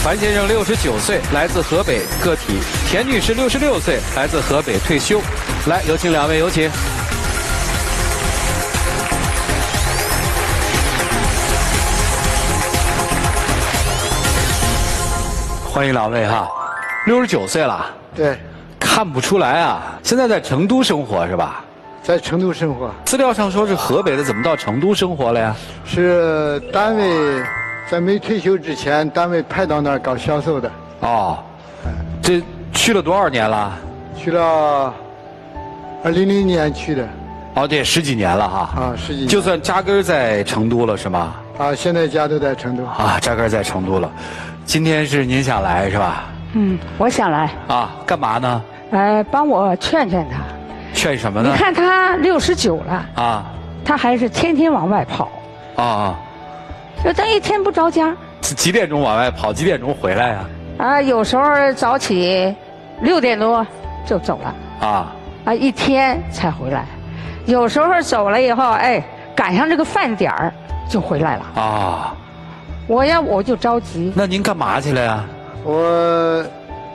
樊先生69岁，来自河北个体；田女士66岁，来自河北退休。来，有请两位，有请。欢迎两位哈，69岁了。对，看不出来啊。现在在成都生活是吧？在成都生活。资料上说是河北的，怎么到成都生活了呀？是单位在没退休之前，单位派到那儿搞销售的。哦，这去了多少年了？去了2000年去的。哦，对，10几年了哈。啊，10几年。就算扎根在成都了是吗？啊，现在家都在成都。啊，扎根在成都了。今天是您想来是吧？我想来。啊，干嘛呢？帮我劝劝他。劝什么呢？你看他69了啊，他还是天天往外跑。啊，就等一天不着家。几点钟往外跑？几点钟回来呀？有时候早起6点多就走了。一天才回来。有时候走了以后，赶上这个饭点儿就回来了。啊，我就着急。那您干嘛去了呀？我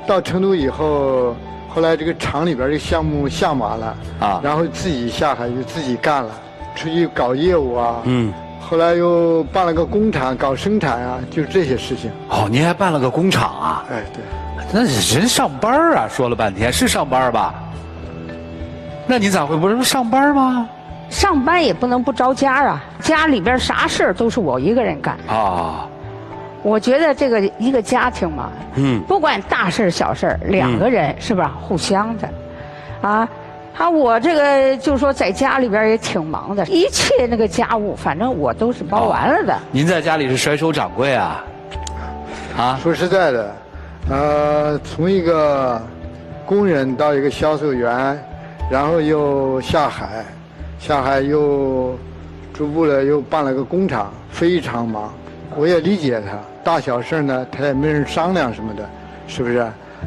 到成都以后，后来这个厂里边这个项目下马了啊，然后自己下海就自己干了，出去搞业务啊。后来又办了个工厂搞生产啊，就是这些事情。哦，您还办了个工厂啊？对。那人上班啊，说了半天是上班吧？那您咋会不是上班吗？上班也不能不着家啊，家里边啥事儿都是我一个人干啊。我觉得这个一个家庭嘛，不管大事小事，2个人是吧，互相的，啊，我这个就是说在家里边也挺忙的，一切那个家务，反正我都是包完了的。您在家里是甩手掌柜啊？啊，说实在的，从一个工人到一个销售员，然后又下海又逐步的又办了个工厂，非常忙。我也理解他，大小事呢，他也没人商量什么的，是不是？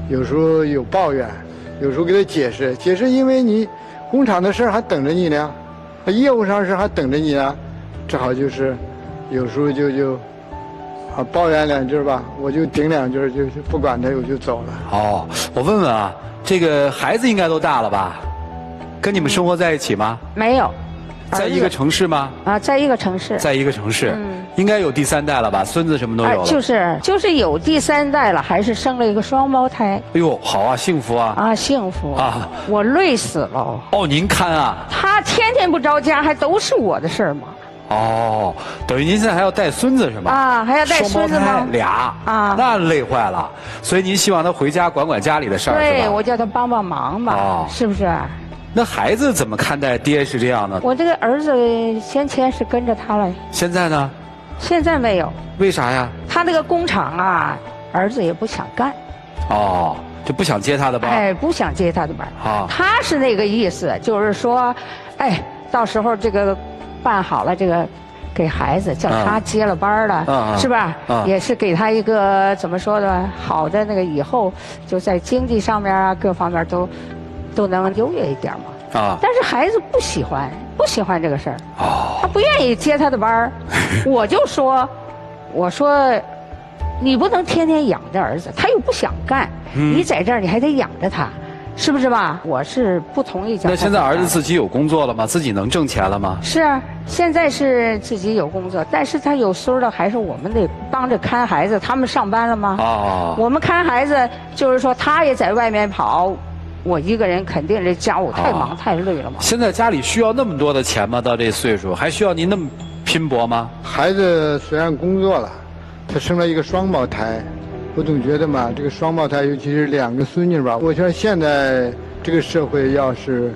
有时候有抱怨，有时候给他解释，因为你工厂的事还等着你呢，业务上事还等着你呢，只好就是有时候就抱怨2句吧，我就顶2句，就不管他，我就走了。哦，我问问啊，这个孩子应该都大了吧？跟你们生活在一起吗？没有。在一个城市吗？在一个城市。在一个城市，应该有第3代了吧？孙子什么都有了。就是有第3代了，还是生了一个双胞胎。哎呦，好啊，幸福啊！幸福啊！我累死了。哦，您看啊，他天天不着家，还都是我的事儿吗？哦，等于您现在还要带孙子是吗？还要带孙子吗？2那累坏了。所以您希望他回家管管家里的事儿是吧？对，我叫他帮忙吧，是不是？那孩子怎么看待爹是这样的？我这个儿子先前是跟着他了，现在呢？现在没有。为啥呀？他那个工厂啊，儿子也不想干。哦，就不想接他的班。不想接他的班。他是那个意思，就是说，到时候这个办好了这个，给孩子叫他接了班了，是吧？也是给他一个怎么说呢？好的那个以后就在经济上面啊，各方面都能优越一点嘛。但是孩子不喜欢这个事儿。他不愿意接他的班儿。我说，你不能天天养着儿子，他又不想干，你在这儿你还得养着他，是不是吧？我是不同意。那现在儿子自己有工作了吗？自己能挣钱了吗？是啊，现在是自己有工作，但是他有孙儿了，还是我们得帮着看孩子。他们上班了吗？我们看孩子，就是说他也在外面跑。我一个人肯定这家务太忙太累了嘛。现在家里需要那么多的钱吗？到这岁数还需要您那么拼搏吗？孩子虽然工作了，他生了一个双胞胎，我总觉得嘛，这个双胞胎尤其是2个孙女吧，我觉得现在这个社会要是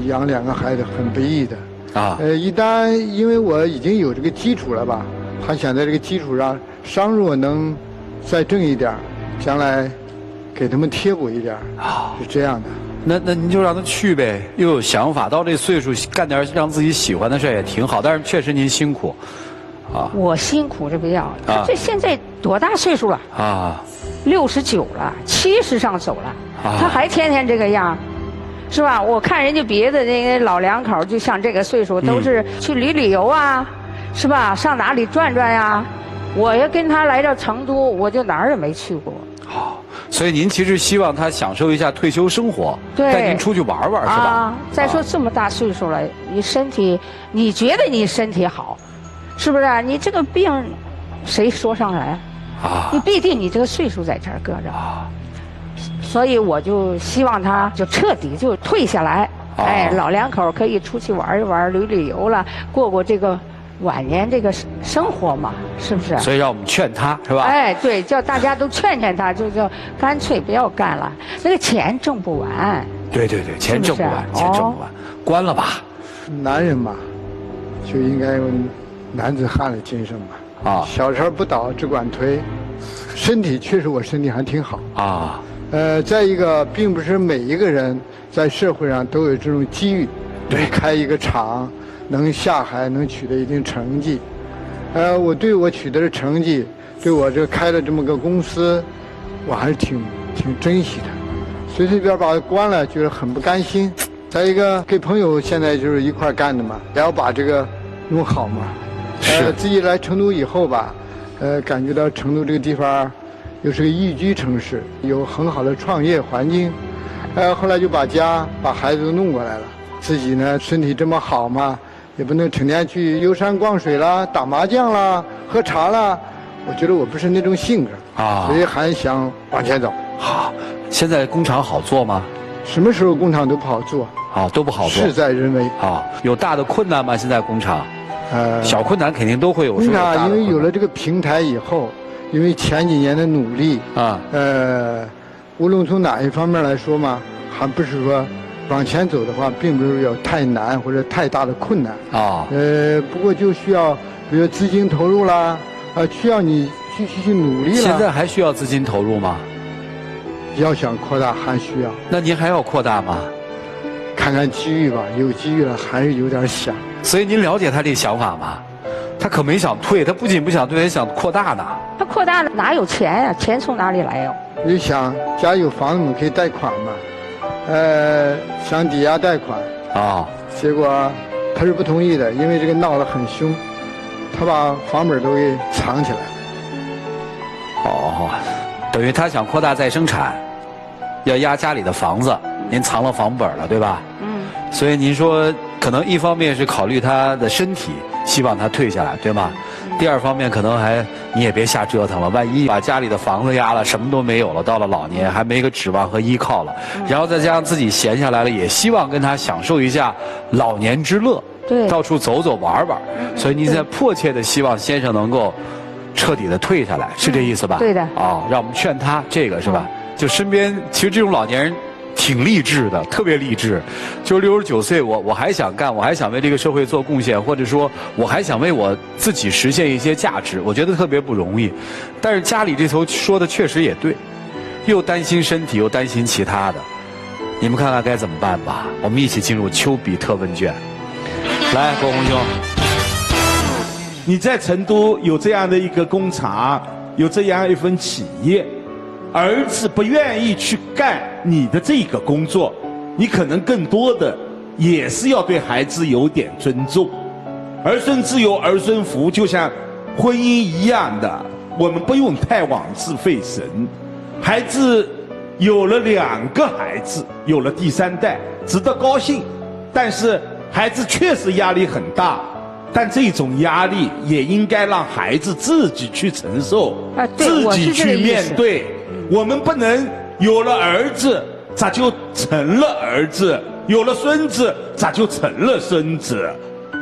养2个孩子很不易的一旦因为我已经有这个基础了吧，还想在这个基础上稍若能再挣一点，将来给他们贴补一点是这样的。那您就让他去呗，又有想法，到这岁数干点让自己喜欢的事也挺好。但是确实您辛苦，我辛苦这不要，这现在多大岁数了？69了，70上走了，他还天天这个样，是吧？我看人家别的那个老两口，就像这个岁数，都是去旅游啊，是吧？上哪里转转呀？我要跟他来到成都，我就哪儿也没去过。好，所以您其实希望他享受一下退休生活，带您出去玩玩，是吧？啊，再说这么大岁数了，你身体，你觉得你身体好，是不是啊？你这个病，谁说上来？啊，你必定你这个岁数在这儿搁着。啊，所以我就希望他就彻底就退下来，哎，老两口可以出去玩一玩、旅旅游了，过这个晚年这个生活嘛，是不是？所以让我们劝他，是吧？哎，对，叫大家都劝劝他，就干脆不要干了，那个钱挣不完。对，钱挣不完，钱挣不完，关了吧。男人嘛，就应该有男子汉的精神嘛。啊，小事不倒，只管推。身体确实我身体还挺好啊。再一个，并不是每一个人在社会上都有这种机遇，能开一个厂，能下海，能取得一定成绩。我对我取得的成绩，对我这开了这么个公司，我还是挺珍惜的。随便把它关了，觉得很不甘心。再一个，跟朋友现在就是一块干的嘛，也要把这个弄好嘛。自己来成都以后吧，感觉到成都这个地方又是个宜居城市，有很好的创业环境。后来就把孩子都弄过来了。自己呢身体这么好嘛，也不能成天去游山逛水啦、打麻将啦、喝茶啦。我觉得我不是那种性格啊，所以还想往前走。好，现在工厂好做吗？什么时候工厂都不好做啊，都不好做。事在人为啊，有大的困难吗？现在工厂？小困难肯定都会有。工厂因为有了这个平台以后，因为前几年的努力啊，无论从哪一方面来说嘛，还不是说往前走的话，并不是有太难或者太大的困难啊。不过就需要比如资金投入啦，需要你去努力了。现在还需要资金投入吗？要想扩大还需要。那您还要扩大吗？看看机遇吧，有机遇了还是有点想。所以您了解他这想法吗？他可没想退，他不仅不想退，还想扩大呢。他扩大了哪有钱呀？钱从哪里来呀？我就想家里有房子嘛，可以贷款嘛，想抵押贷款啊，结果他是不同意的，因为这个闹得很凶，他把房本都给藏起来了。哦，等于他想扩大再生产，要压家里的房子，您藏了房本了，对吧？嗯。所以您说，可能一方面是考虑他的身体，希望他退下来，对吗？第二方面，可能你也别瞎折腾了，万一把家里的房子压了，什么都没有了，到了老年还没个指望和依靠了，然后再加上自己闲下来了，也希望跟他享受一下老年之乐，对，到处走走玩玩。所以您现在迫切的希望先生能够彻底的退下来，是这意思吧？对的。啊，让我们劝他这个是吧？就身边其实这种老年人挺励志的，特别励志。就是69岁，我还想干，我还想为这个社会做贡献，或者说我还想为我自己实现一些价值，我觉得特别不容易。但是家里这头说的确实也对，又担心身体，又担心其他的，你们看看该怎么办吧。我们一起进入丘比特问卷。来，郭红兄，你在成都有这样的一个工厂，有这样一份企业，儿子不愿意去干你的这个工作，你可能更多的也是要对孩子有点尊重。儿孙自有儿孙福，就像婚姻一样的，我们不用太妄自费神。孩子有了2个孩子，有了第3代，值得高兴。但是孩子确实压力很大，但这种压力也应该让孩子自己去承受，自己去面对。我们不能有了儿子咋就成了儿子，有了孙子咋就成了孙子。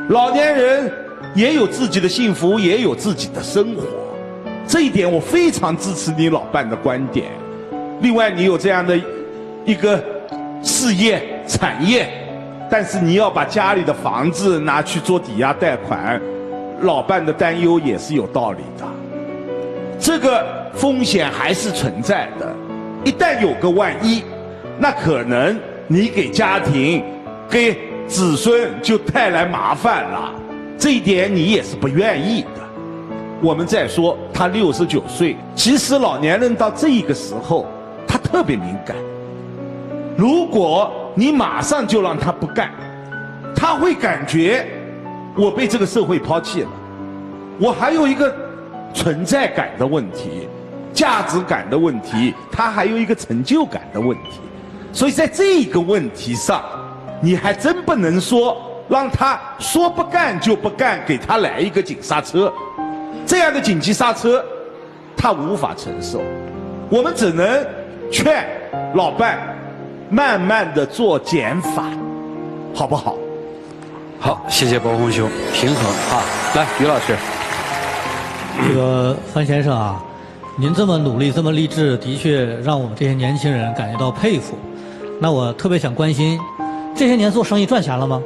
老年人也有自己的幸福，也有自己的生活，这一点我非常支持你老伴的观点。另外，你有这样的一个事业产业，但是你要把家里的房子拿去做抵押贷款，老伴的担忧也是有道理的。这个风险还是存在的，一旦有个万一，那可能你给家庭、给子孙就带来麻烦了，这一点你也是不愿意的。我们再说他69岁，其实老年人到这个时候他特别敏感，如果你马上就让他不干，他会感觉我被这个社会抛弃了，我还有一个存在感的问题、价值感的问题，他还有一个成就感的问题。所以在这个问题上，你还真不能说让他说不干就不干，给他来一个紧刹车，这样的紧急刹车他无法承受。我们只能劝老伴慢慢的做减法，好不好？好，谢谢包红兄，平衡啊。来，于老师，这个范先生啊，您这么努力，这么励志，的确让我们这些年轻人感觉到佩服。那我特别想关心，这些年做生意赚钱了吗？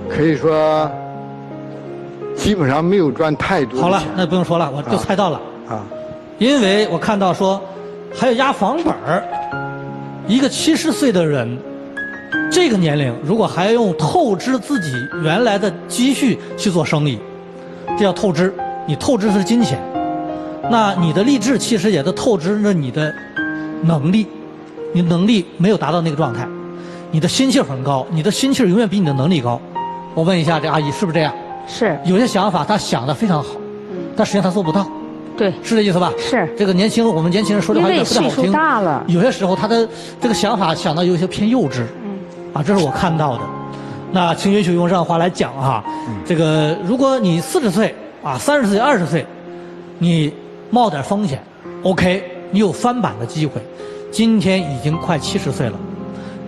可以说基本上没有赚太多。好了，那不用说了，我就猜到了。啊，因为我看到说，还有压房本儿，一个70岁的人，这个年龄如果还用透支自己原来的积蓄去做生意，这叫透支。你透支是金钱，那你的励志其实也在透支着你的能力，你能力没有达到那个状态，你的心气儿很高，你的心气儿永远比你的能力高。我问一下这阿姨是不是这样？是。有些想法她想得非常好，但实际上她做不到。对，是这意思吧？是。这个我们年轻人说的话有点不太好听。因为岁数大了，有些时候他的这个想法想到有些偏幼稚。这是我看到的。那请允许用这样的话来讲哈，这个如果你40岁30岁、20岁，你冒点风险 ，OK， 你有翻版的机会。今天已经快70岁了，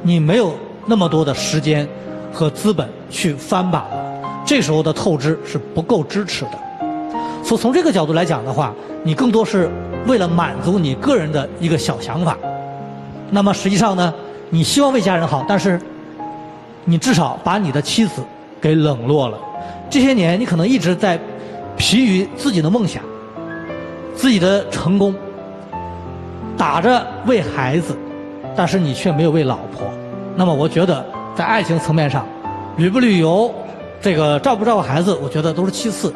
你没有那么多的时间和资本去翻版了，这时候的透支是不够支持的。所以从这个角度来讲的话，你更多是为了满足你个人的一个小想法。那么实际上呢，你希望为家人好，但是你至少把你的妻子给冷落了。这些年你可能一直在疲于自己的梦想、自己的成功，打着为孩子，但是你却没有为老婆。那么我觉得在爱情层面上，旅不旅游，这个照不照顾孩子，我觉得都是其次。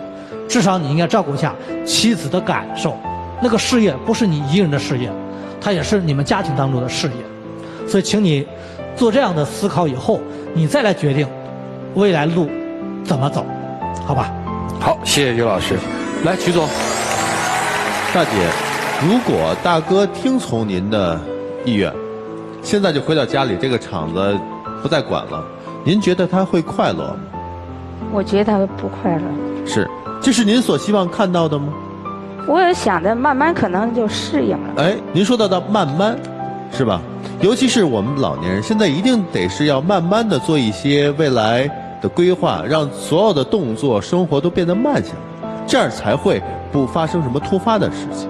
至少你应该照顾一下妻子的感受。那个事业不是你一个人的事业，它也是你们家庭当中的事业。所以请你做这样的思考以后，你再来决定未来路怎么走，好吧？好，谢谢于老师。来，曲总。大姐，如果大哥听从您的意愿，现在就回到家里，这个厂子不再管了，您觉得他会快乐吗？我觉得他不快乐。是，这是您所希望看到的吗？我也想着慢慢可能就适应了。哎，您说到的慢慢，是吧？尤其是我们老年人，现在一定得是要慢慢的做一些未来的规划，让所有的动作、生活都变得慢下来，这样才会不发生什么突发的事情。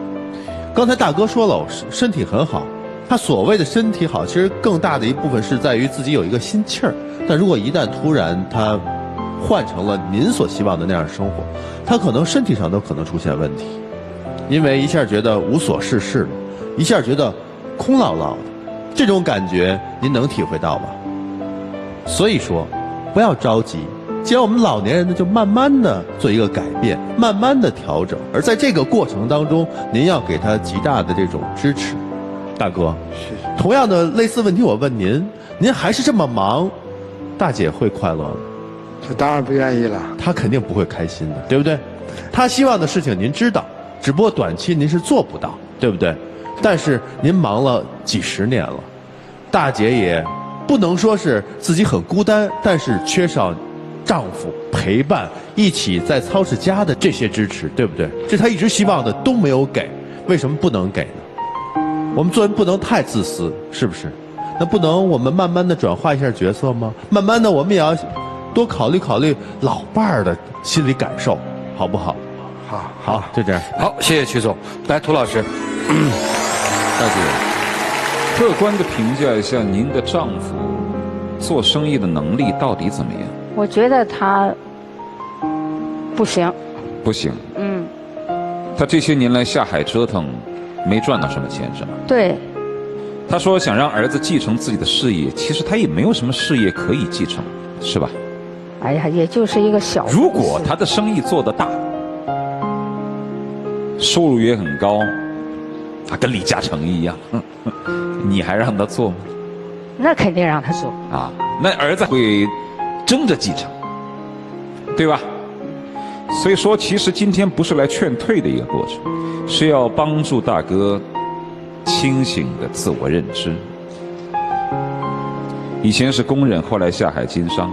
刚才大哥说了，身体很好，他所谓的身体好，其实更大的一部分是在于自己有一个心气儿。但如果一旦突然他换成了您所希望的那样生活，他可能身体上都可能出现问题，因为一下觉得无所事事了，一下觉得空落落的，这种感觉您能体会到吧？所以说，不要着急，既然我们老年人呢，就慢慢的做一个改变，慢慢的调整，而在这个过程当中，您要给他极大的这种支持。大哥，同样的类似问题我问您，您还是这么忙，大姐会快乐吗？这当然不愿意了。她肯定不会开心的，对不对？她希望的事情您知道，只不过短期您是做不到，对不对？但是您忙了几十年了，大姐也不能说是自己很孤单，但是缺少丈夫陪伴，一起在操持家的这些支持，对不对？这她一直希望的都没有给，为什么不能给呢？我们做人不能太自私，是不是？那不能我们慢慢的转化一下角色吗？慢慢的我们也要多考虑考虑老伴儿的心理感受，好不好？好，就这样。好，谢谢曲总。来，涂老师。大姐，客观的评价一下您的丈夫做生意的能力到底怎么样？我觉得他不行。不行。他这些年来下海折腾，没赚到什么钱是吗？对。他说想让儿子继承自己的事业，其实他也没有什么事业可以继承，是吧？哎呀，也就是一个小。如果他的生意做得大，收入也很高，跟李嘉诚一样，你还让他做吗？那肯定让他做啊！那儿子会争着继承，对吧？所以说，其实今天不是来劝退的一个过程，是要帮助大哥清醒的自我认知。以前是工人，后来下海经商，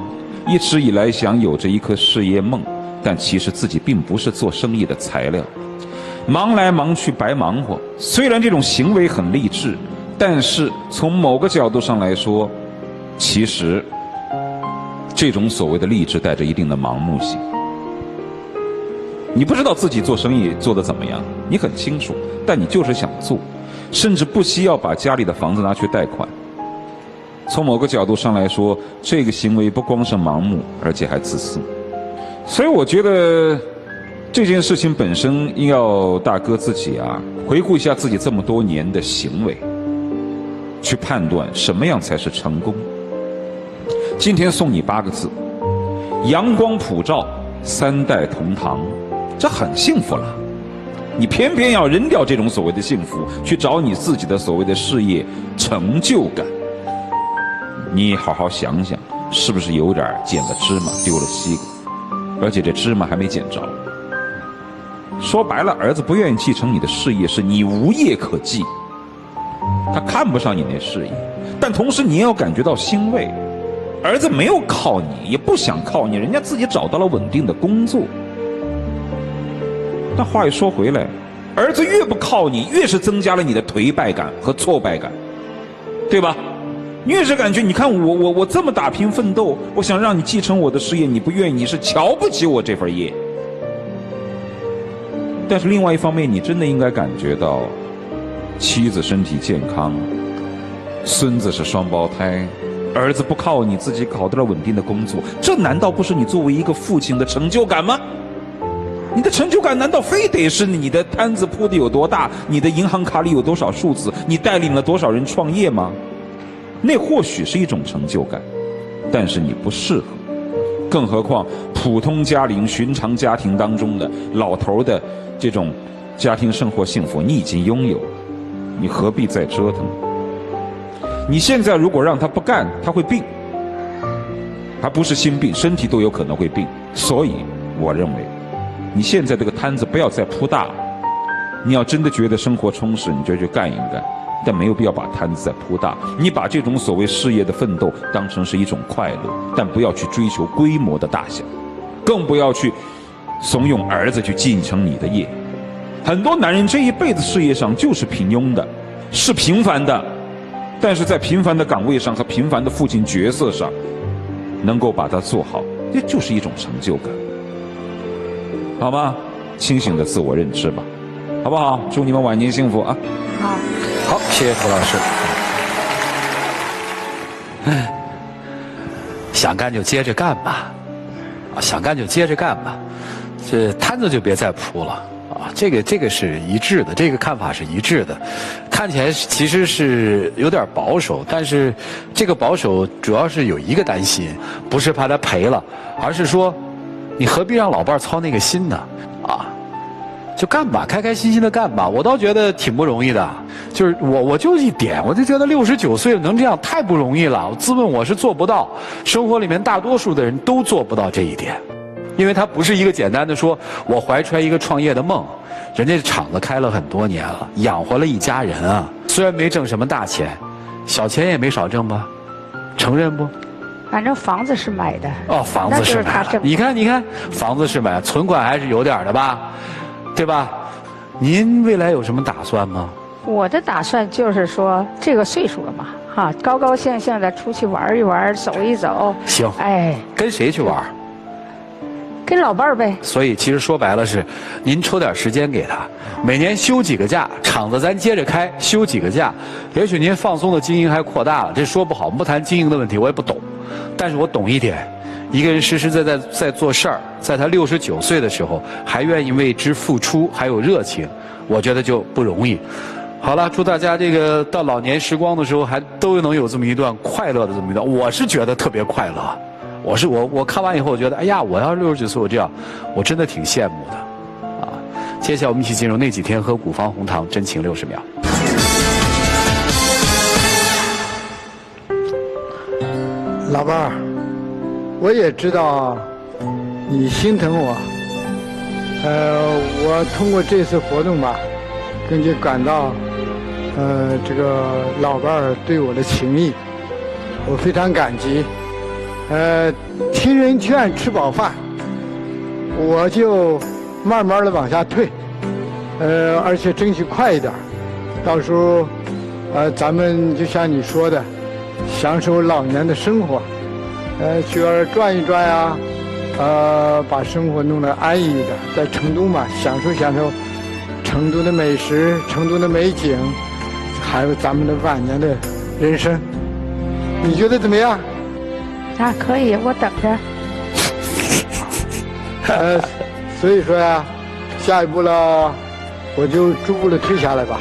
一直以来想有着一颗事业梦，但其实自己并不是做生意的材料，忙来忙去白忙活。虽然这种行为很励志，但是从某个角度上来说，其实这种所谓的励志带着一定的盲目性。你不知道自己做生意做得怎么样，你很清楚，但你就是想做，甚至不惜要把家里的房子拿去贷款。从某个角度上来说，这个行为不光是盲目，而且还自私。所以我觉得这件事情本身要大哥自己回顾一下自己这么多年的行为，去判断什么样才是成功。今天送你8个字：阳光普照，3代同堂，这很幸福了。你偏偏要扔掉这种所谓的幸福，去找你自己的所谓的事业成就感。你好好想想，是不是有点捡了芝麻丢了西瓜，而且这芝麻还没捡着。说白了，儿子不愿意继承你的事业，是你无业可继，他看不上你那事业，但同时你也要感觉到欣慰。儿子没有靠你，也不想靠你，人家自己找到了稳定的工作。但话又说回来，儿子越不靠你，越是增加了你的颓败感和挫败感，对吧？你越是感觉，你看我这么打拼奋斗，我想让你继承我的事业，你不愿意，你是瞧不起我这份业。但是另外一方面，你真的应该感觉到，妻子身体健康，孙子是双胞胎，儿子不靠你，自己搞到了稳定的工作，这难道不是你作为一个父亲的成就感吗？你的成就感难道非得是你的摊子铺的有多大，你的银行卡里有多少数字，你带领了多少人创业吗？那或许是一种成就感，但是你不适合。更何况普通家庭、寻常家庭当中的老头的这种家庭生活幸福，你已经拥有了，你何必再折腾？你现在如果让他不干，他会病，还不是心病，身体都有可能会病。所以我认为你现在这个摊子不要再铺大了，你要真的觉得生活充实，你就去干一干，但没有必要把摊子再铺大。你把这种所谓事业的奋斗当成是一种快乐，但不要去追求规模的大小，更不要去怂恿儿子去继承你的业。很多男人这一辈子事业上就是平庸的，是平凡的，但是在平凡的岗位上和平凡的父亲角色上能够把它做好，这就是一种成就感，好吗？清醒的自我认知吧，好不好？祝你们晚年幸福啊！好，谢谢涂老师。想干就接着干吧，想干就接着干吧，这摊子就别再铺了啊！这个是一致的，这个看法是一致的。看起来其实是有点保守，但是这个保守主要是有一个担心，不是怕他赔了，而是说你何必让老伴儿操那个心呢？啊！就干吧，开开心心的干吧。我倒觉得挺不容易的，就是我就一点，我就觉得69岁能这样太不容易了。我自问我是做不到，生活里面大多数的人都做不到这一点，因为他不是一个简单的说我怀揣一个创业的梦，人家厂子开了很多年了，养活了一家人啊。虽然没挣什么大钱，小钱也没少挣吧？承认不？反正房子是买的。哦，房子是买的。你看，房子是买的，存款还是有点的吧？对吧？您未来有什么打算吗？我的打算就是说，这个岁数了嘛，哈，高高兴兴的出去玩一玩，走一走。行，哎，跟谁去玩？跟老伴儿呗。所以其实说白了是，您抽点时间给他，每年休几个假，厂子咱接着开，休几个假，也许您放松的经营还扩大了。这说不好，不谈经营的问题，我也不懂，但是我懂一点。一个人实实在在在做事儿，在他69岁的时候还愿意为之付出，还有热情，我觉得就不容易。好了，祝大家这个到老年时光的时候还都能有这么一段快乐的这么一段，我是觉得特别快乐。我看完以后，我觉得哎呀，我要是69岁我这样，我真的挺羡慕的啊。接下来我们一起进入那几天喝古方红糖真情60秒。老伴儿，我也知道你心疼我，我通过这次活动吧，更加感到，这个老伴儿对我的情谊，我非常感激。听人劝，吃饱饭，我就慢慢的往下退，而且争取快一点，到时候，咱们就像你说的，享受老年的生活，去外边转一转呀。把生活弄得安逸一点，在成都嘛，享受成都的美食、成都的美景，还有咱们的晚年的人生。你觉得怎么样？啊，可以，我等着。所以说呀，下一步了，我就逐步的退下来吧。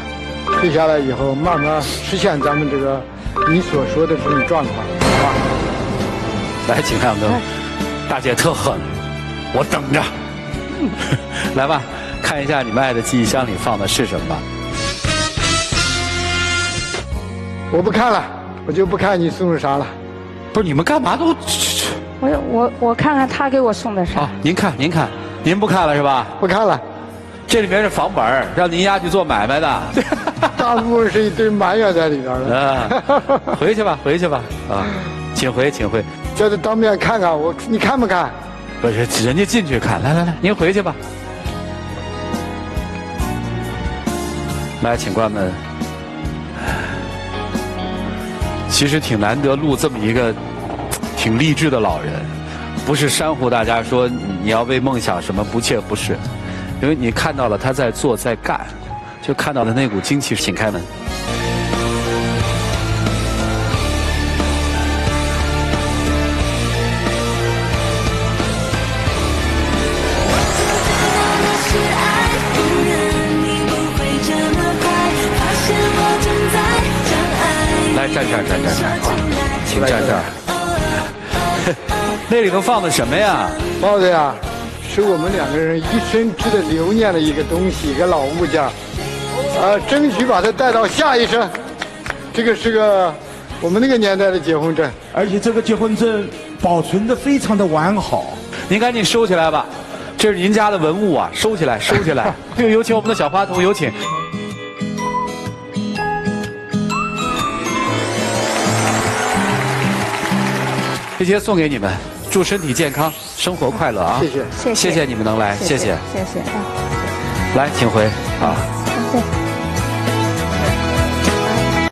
退下来以后，慢慢实现咱们这个你所说的这种状况，好吧？来，请亮灯。大姐特狠，我等着。来吧，看一下你们爱的记忆箱里放的是什么吧。我不看了，我就不看你送的啥了。不是你们干嘛都？我看看他给我送的啥。哦，您看，您不看了是吧？不看了。这里面是房本，让您丫去做买卖的。大部分是一堆埋怨在里边的。回去吧，啊，请回。叫他当面看看我，你看不看？不是，人家进去看。来，您回去吧。来，请关门。其实挺难得录这么一个挺励志的老人，不是煽乎大家说你要为梦想什么不切，不是，因为你看到了他在做在干，就看到了那股精气。请开门。站这儿，请站这儿。那里头放的什么呀？放的呀，是我们两个人一生值得留念的一个东西，一个老物件。争取把它带到下一生。这个是个我们那个年代的结婚证，而且这个结婚证保存得非常的完好。您赶紧收起来吧，这是您家的文物啊，收起来。有请我们的小花童，有请。这些送给你们，祝身体健康，生活快乐啊！谢谢你们能来，谢谢。谢谢。来，请回啊。谢谢。